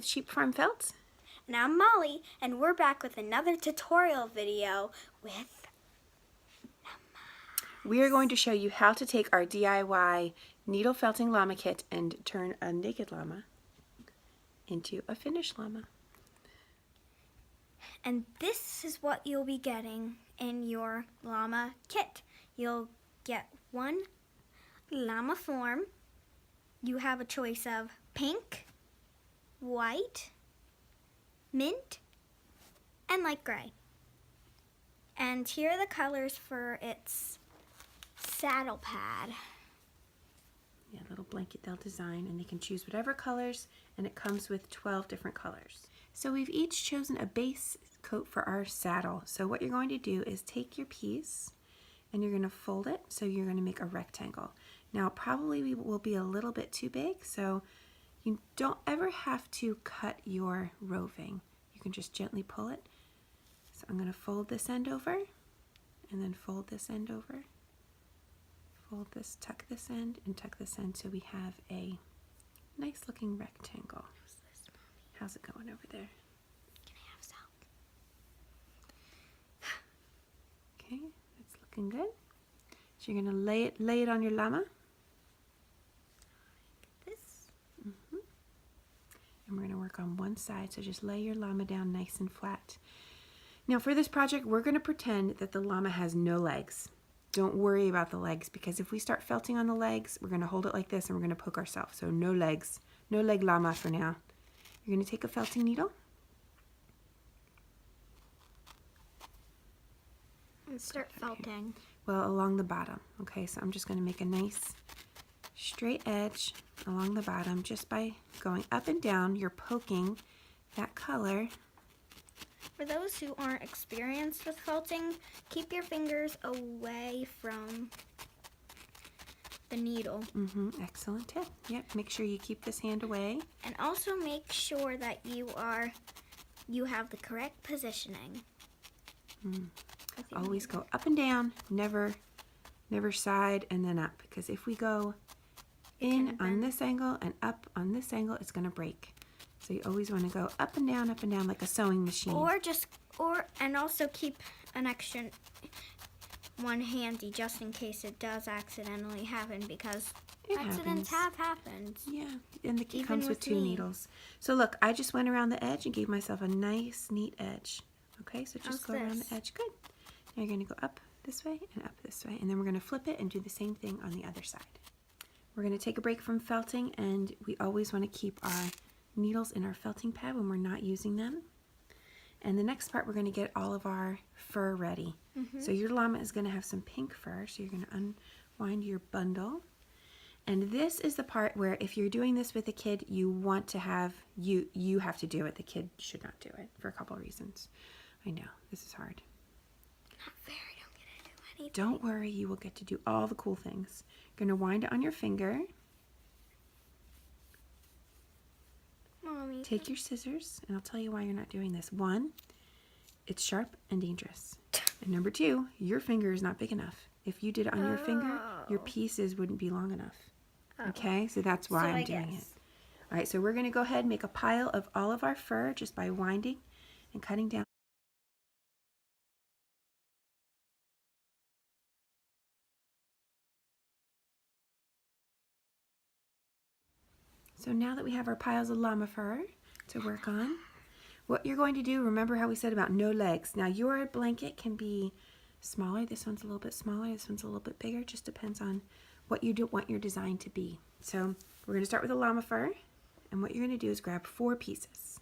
Sheep Farm Felt. And I'm Molly, and we're back with another tutorial video with We are going to show you how to take our DIY needle felting llama kit and turn a naked llama into a finished llama. And this is what you'll be getting in your llama kit. You'll get one llama form. You have a choice of pink, white, mint, and light gray. And here are the colors for its saddle pad. Yeah, little blanket they'll design, and they can choose whatever colors, and it comes with 12 different colors. So we've each chosen a base coat for our saddle. So what you're going to do is take your piece and you're going to fold it, so you're going to make a rectangle. Now probably will be a little bit too big, so you don't ever have to cut your roving. You can just gently pull it. So I'm going to fold this end over and then fold this end over. Fold this, tuck this end, and tuck this end, so we have a nice looking rectangle. How's it going over there? Can I have some? Okay, it's looking good. So you're gonna lay it on your llama. This. And we're gonna work on one side, so just lay your llama down nice and flat. Now for this project, we're gonna pretend that the llama has no legs. Don't worry about the legs, because if we start felting on the legs, we're gonna hold it like this and we're gonna poke ourselves. So no legs, no leg llama for now. You're gonna take a felting needle. And start felting. Well, along the bottom. Okay, so I'm just gonna make a nice straight edge along the bottom just by going up and down. You're poking that color. For those who aren't experienced with felting, keep your fingers away from the needle. Excellent tip. Yep, make sure you keep this hand away. And also make sure that you have the correct positioning. Always go up and down, never side and then up, because if we go in on this angle and up on this angle, it's going to break. So you always want to go up and down like a sewing machine. And also keep an extra one handy just in case it does accidentally happen, because accidents have happened. Yeah, and the kit Even comes with two needles. So look, I just went around the edge and gave myself a nice, neat edge. Okay, so just go around the edge. Good. Now you're going to go up this way and up this way, and then we're going to flip it and do the same thing on the other side. We're going to take a break from felting, and we always want to keep our needles in our felting pad when we're not using them. And the next part, we're going to get all of our fur ready. So your llama is going to have some pink fur, so you're going to unwind your bundle. And this is the part where if you're doing this with a kid, you want to have, you have to do it. The kid should not do it for a couple of reasons. I know, this is hard. Not fair, I don't get to do anything. Don't worry, you will get to do all the cool things. You're going to wind it on your finger. Mommy. Take your scissors, and I'll tell you why you're not doing this. 1, it's sharp and dangerous. And number 2, your finger is not big enough. If you did it on your finger, your pieces wouldn't be long enough. Okay, so that's why I'm doing it. All right, so we're going to go ahead and make a pile of all of our fur just by winding and cutting down. So now that we have our piles of llama fur to work on, what you're going to do, remember how we said about no legs. Now your blanket can be smaller. This one's a little bit smaller. This one's a little bit bigger. Just depends on what you want your design to be. So we're going to start with the llama fur. And what you're going to do is grab 4 pieces.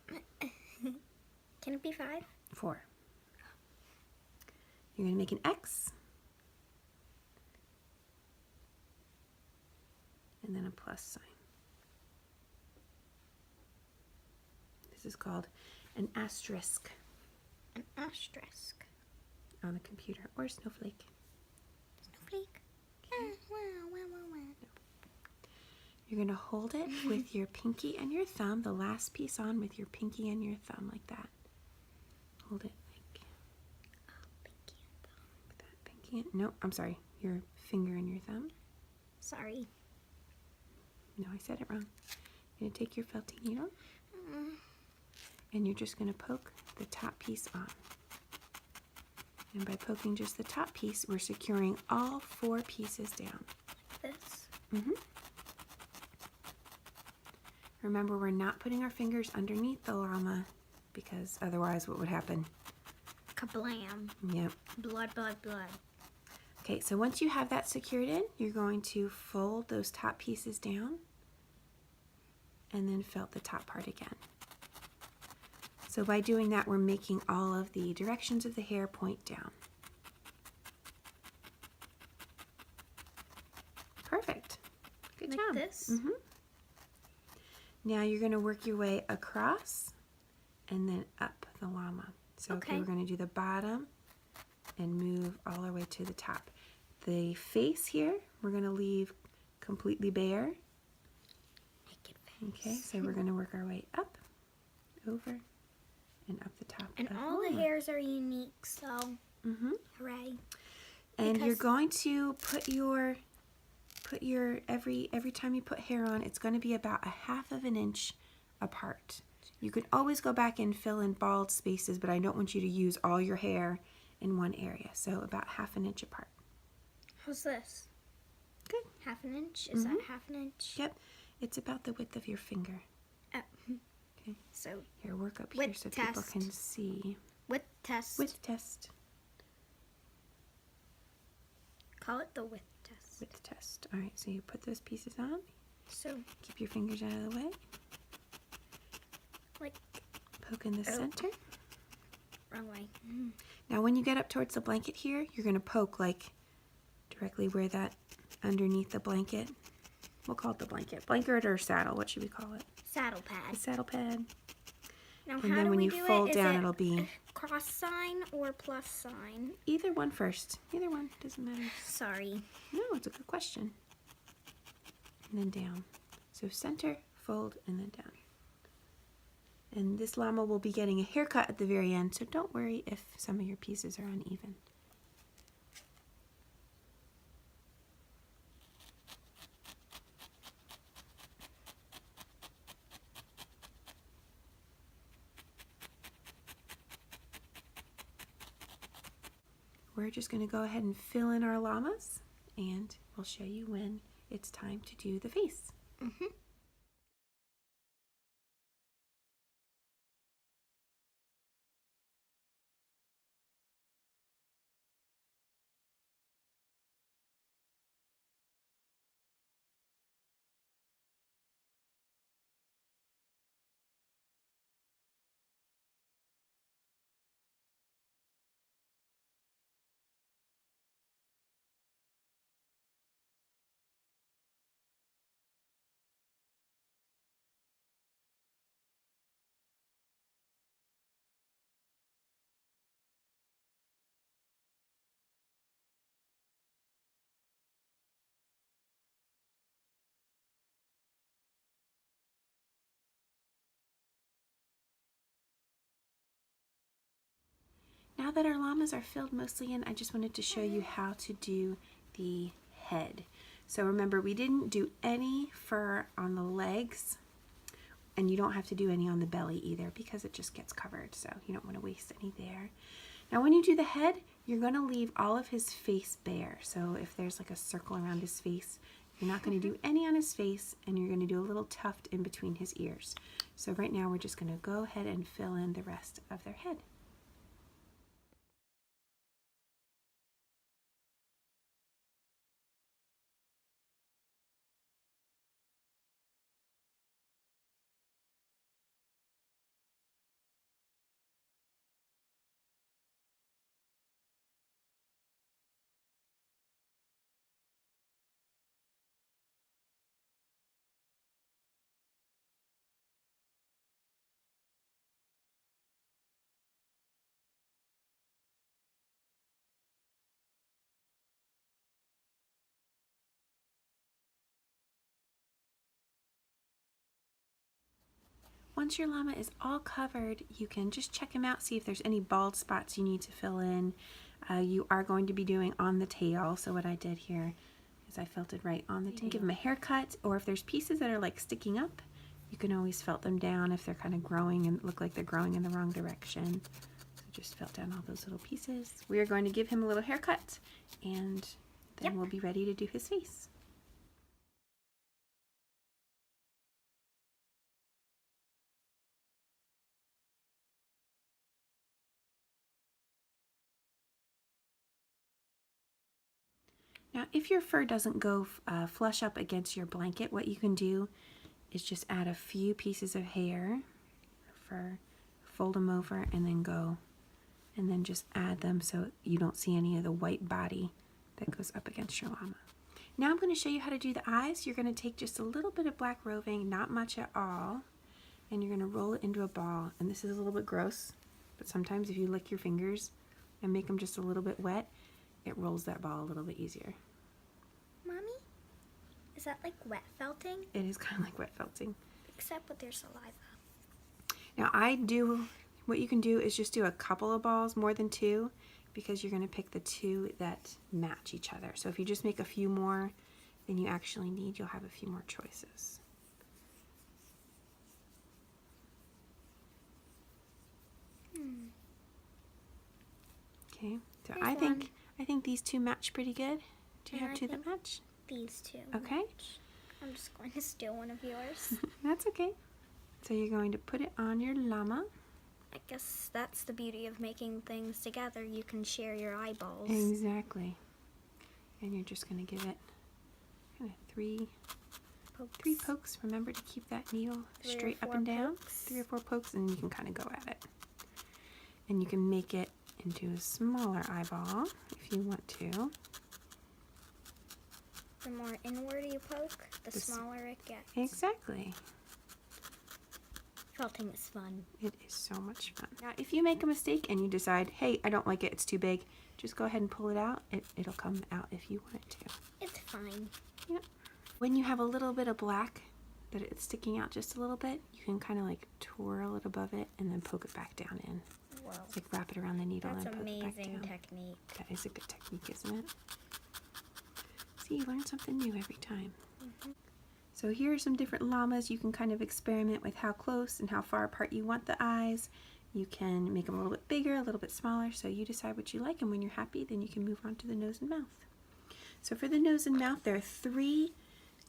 3. Can it be 5? 4. You're going to make an X. And then a plus sign. This is called an asterisk. An asterisk. On the computer, or snowflake. Snowflake? You're going to hold it with your pinky and your thumb, the last piece on with your pinky and your thumb, like that. Hold it like pinky and thumb. Like that. Pinky and, no, I'm sorry, your finger and your thumb. Sorry. No, I said it wrong. You're going to take your felting needle and you're just going to poke the top piece on. And by poking just the top piece, we're securing all 4 pieces down. This. Remember, we're not putting our fingers underneath the llama because otherwise what would happen? Kablam. Yep. Blood, blood, blood. Okay, so once you have that secured in, you're going to fold those top pieces down and then felt the top part again. So by doing that, we're making all of the directions of the hair point down. Perfect. Good Like job. this? Now you're going to work your way across and then up the llama. So okay, we're going to do the bottom and move all our way to the top. The face here, we're going to leave completely bare. Naked face. Okay, so we're going to work our way up, over, and up the top. And all the hairs are unique, so hooray. And you're going to put your every time you put hair on, it's going to be about 1/2 inch apart. You can always go back and fill in bald spaces, but I don't want you to use all your hair in one area. So about 1/2 inch apart. How's this? Good. 1/2 inch? Is that 1/2 inch? Yep. It's about the width of your finger. Okay. So here, work up here so people can see. Width test. Width test. Call it the width test. Width test. All right. So you put those pieces on. So keep your fingers out of the way. Like poke in the center. Wrong way. Now when you get up towards the blanket here, you're going to poke like directly where that underneath the blanket. We'll call it the blanket. Blanket or saddle, what should we call it? Saddle pad. The saddle pad. Now and then when you fold down, it'll be cross sign or plus sign? Either one first. Either one, doesn't matter. Sorry. No, it's a good question. And then down. So center, fold, and then down. And this llama will be getting a haircut at the very end, so don't worry if some of your pieces are uneven. We're just going to go ahead and fill in our llamas, and we'll show you when it's time to do the face. Now that our llamas are filled mostly in, I just wanted to show you how to do the head. So remember, we didn't do any fur on the legs, and you don't have to do any on the belly either because it just gets covered, so you don't want to waste any there. Now when you do the head, you're going to leave all of his face bare. So if there's like a circle around his face, you're not going to do any on his face, and you're going to do a little tuft in between his ears. So right now we're just going to go ahead and fill in the rest of their head. Once your llama is all covered, you can just check him out, see if there's any bald spots you need to fill in. You are going to be doing on the tail, so what I did here because I felted right on the tail. Give them a haircut, or if there's pieces that are like sticking up, you can always felt them down if they're kind of growing and look like they're growing in the wrong direction. So just felt down all those little pieces. We are going to give him a little haircut, and then we'll be ready to do his face. Now, if your fur doesn't go flush up against your blanket, what you can do is just add a few pieces of hair, fur, fold them over, and then just add them so you don't see any of the white body that goes up against your llama. Now I'm going to show you how to do the eyes. You're going to take just a little bit of black roving, not much at all, and you're going to roll it into a ball. And this is a little bit gross, but sometimes if you lick your fingers and make them just a little bit wet, it rolls that ball a little bit easier. Mommy, is that like wet felting? It is kind of like wet felting. Except with your saliva. Now what you can do is just do a couple of balls, more than two, because you're going to pick the two that match each other. So if you just make a few more than you actually need, you'll have a few more choices. Okay, so I think these two match pretty good. Do you have two that match? These two. Okay. Match. I'm just going to steal one of yours. That's okay. So you're going to put it on your llama. I guess that's the beauty of making things together. You can share your eyeballs. Exactly. And you're just going to give it kind of three pokes. Remember to keep that needle straight up and down. 3 or 4 pokes, and you can kind of go at it. And you can make it into a smaller eyeball if you want to. The more inward you poke, the smaller it gets. Exactly. Felting is fun. It is so much fun. Now, if you make a mistake and you decide, hey, I don't like it, it's too big, just go ahead and pull it out. It'll come out if you want it to. It's fine. Yeah. When you have a little bit of black that it's sticking out just a little bit, you can kind of like twirl it above it and then poke it back down in. Whoa. It's like wrap it around the needle and poke it back amazing down. technique. That is a good technique, isn't it? See, you learn something new every time. So here are some different llamas. You can kind of experiment with how close and how far apart you want the eyes. You can make them a little bit bigger, a little bit smaller, so you decide what you like, and when you're happy, then you can move on to the nose and mouth. So for the nose and mouth, there are 3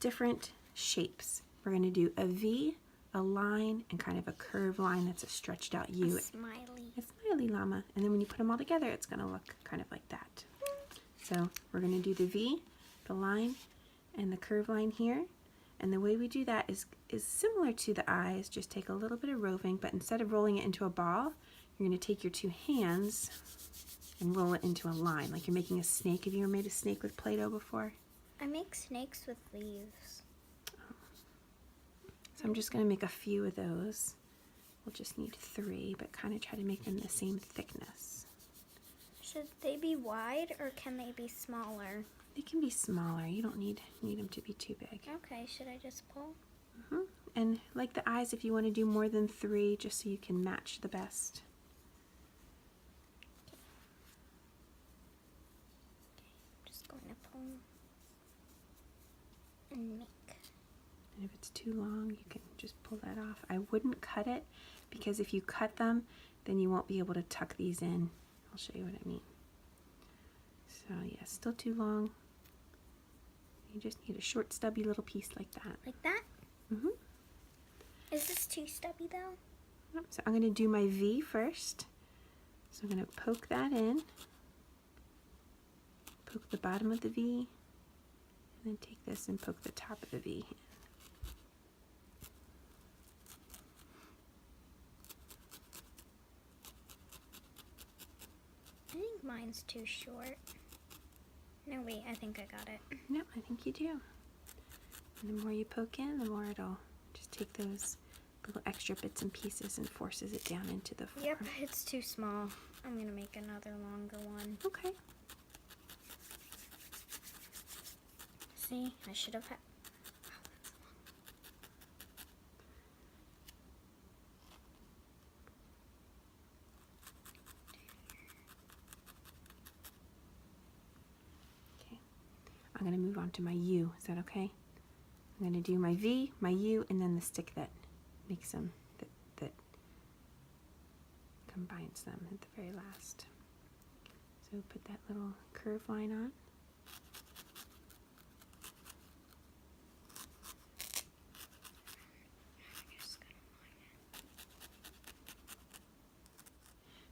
different shapes. We're going to do a V, a line, and kind of a curved line that's a stretched out U. A smiley. A smiley llama. And then when you put them all together, it's going to look kind of like that. So we're going to do the V, the line, and the curved line here. And the way we do that is similar to the eyes, just take a little bit of roving, but instead of rolling it into a ball, you're going to take your 2 hands and roll it into a line, like you're making a snake. Have you ever made a snake with Play-Doh before? I make snakes with leaves. So I'm just going to make a few of those. We'll just need 3, but kind of try to make them the same thickness. Should they be wide or can they be smaller? They can be smaller. You don't need them to be too big. Okay, should I just pull? And like the eyes, if you want to do more than 3, just so you can match the best. Just going to pull and make. And if it's too long, you can just pull that off. I wouldn't cut it, because if you cut them, then you won't be able to tuck these in. I'll show you what I mean. So yeah, still too long. You just need a short, stubby little piece like that. Like that? Is this too stubby though? Yep, so I'm going to do my V first. So I'm going to poke that in. Poke the bottom of the V. And then take this and poke the top of the V. I think mine's too short. No, wait, I think I got it. No, I think you do. And the more you poke in, the more it'll just take those little extra bits and pieces and forces it down into the form. Yep, it's too small. I'm gonna make another longer one. Okay. See, I should have had. I'm going to move on to my U. Is that okay? I'm going to do my V, my U, and then the stick that makes them, that combines them at the very last. So put that little curve line on.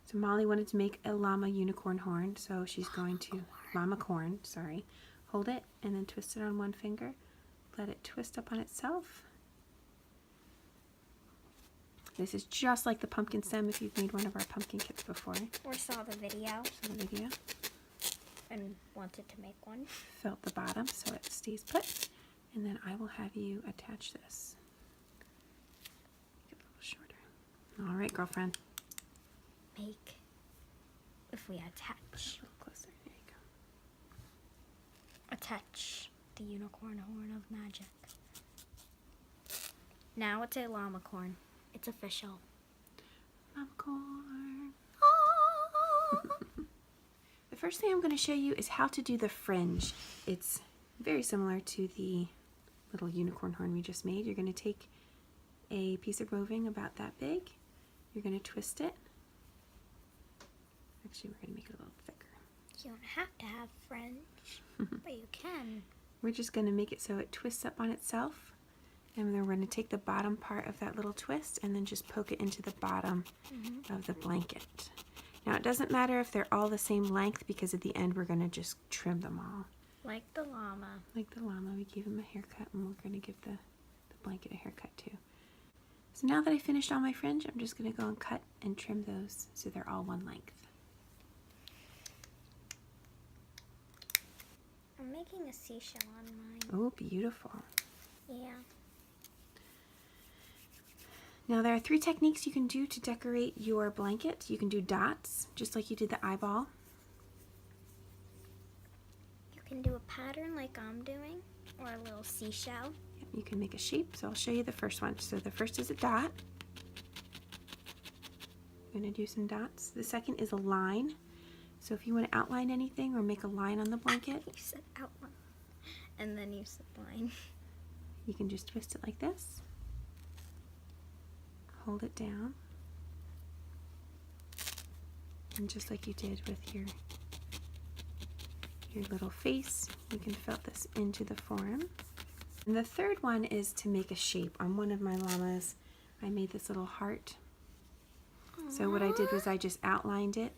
So Molly wanted to make a llama unicorn horn, so she's going to, llama corn, sorry. Hold it and then twist it on one finger. Let it twist up on itself. This is just like the pumpkin stem if you've made one of our pumpkin kits before. Or saw the video. Saw the video. And wanted to make one. Felt the bottom so it stays put. And then I will have you attach this. Make it a little shorter. All right, girlfriend. Make, if we attach. A little closer. There you go. Attach the unicorn horn of magic. Now it's a llama corn. It's official. Llama corn. The first thing I'm going to show you is how to do the fringe. It's very similar to the little unicorn horn we just made. You're going to take a piece of roving about that big. You're going to twist it. Actually, we're going to make it a little thicker. You don't have to have fringe, but you can. We're just going to make it so it twists up on itself. And then we're going to take the bottom part of that little twist and then just poke it into the bottom of the blanket. Now, it doesn't matter if they're all the same length because at the end we're going to just trim them all. Like the llama. Like the llama, we gave him a haircut and we're going to give the blanket a haircut too. So now that I finished all my fringe, I'm just going to go and cut and trim those so they're all one length. I'm making a seashell on mine. Oh, beautiful. Yeah. Now there are 3 techniques you can do to decorate your blanket. You can do dots, just like you did the eyeball. You can do a pattern like I'm doing, or a little seashell. Yep, you can make a shape, so I'll show you the first one. So the first is a dot. I'm going to do some dots. The second is a line. So if you want to outline anything or make a line on the blanket, You said outline, and then you said line. you can just twist it like this. Hold it down. And just like you did with your little face, you can fill this into the form. And the third one is to make a shape. On one of my llamas, I made this little heart. So what I did was I just outlined it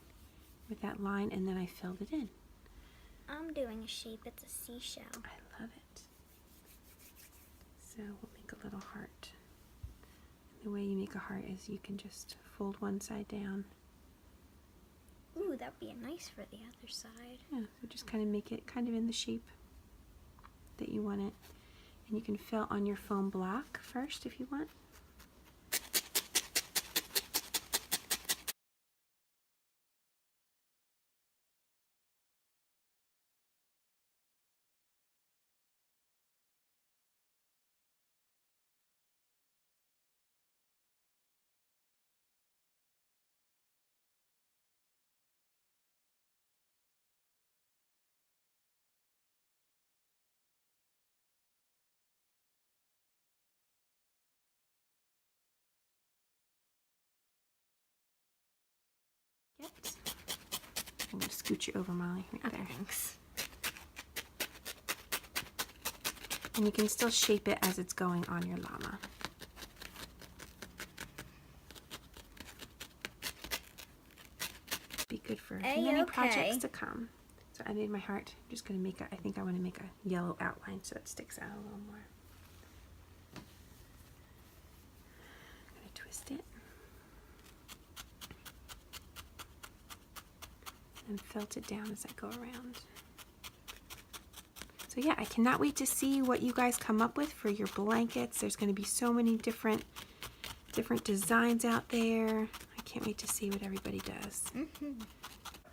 with that line and then I filled it in. I'm doing a shape. It's a seashell. I love it. So we'll make a little heart. The way you make a heart is you can just fold one side down. Ooh, that'd be nice for the other side. Yeah, so just kind of make it kind of in the shape that you want it. And you can fill on your foam block first if you want. I'm going to scoot you over, Molly. Right there. Thanks. And you can still shape it as it's going on your llama. Be good for many projects to come. So I made my heart. I'm just going to make I think I want to make a yellow outline so it sticks out a little more. I'm going to twist it. And felt it down as I go around. So yeah, I cannot wait to see what you guys come up with for your blankets. There's going to be so many different designs out there. I can't wait to see what everybody does.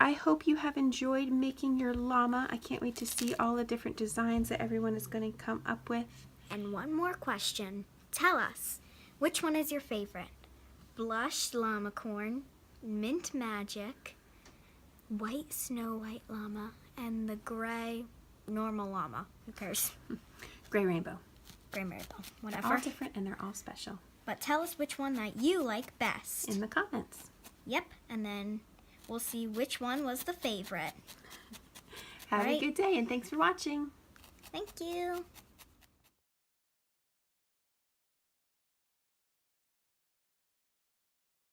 I hope you have enjoyed making your llama. I can't wait to see all the different designs that everyone is going to come up with. And one more question. Tell us, which one is your favorite? Blush llama corn, mint magic, white snow white llama, and the gray normal llama. Who cares? Gray rainbow. Gray rainbow. They're Whatever. all different and they're all special. But tell us which one that you like best. In the comments. Yep, and then we'll see which one was the favorite. Have a Right. good day and thanks for watching. Thank you.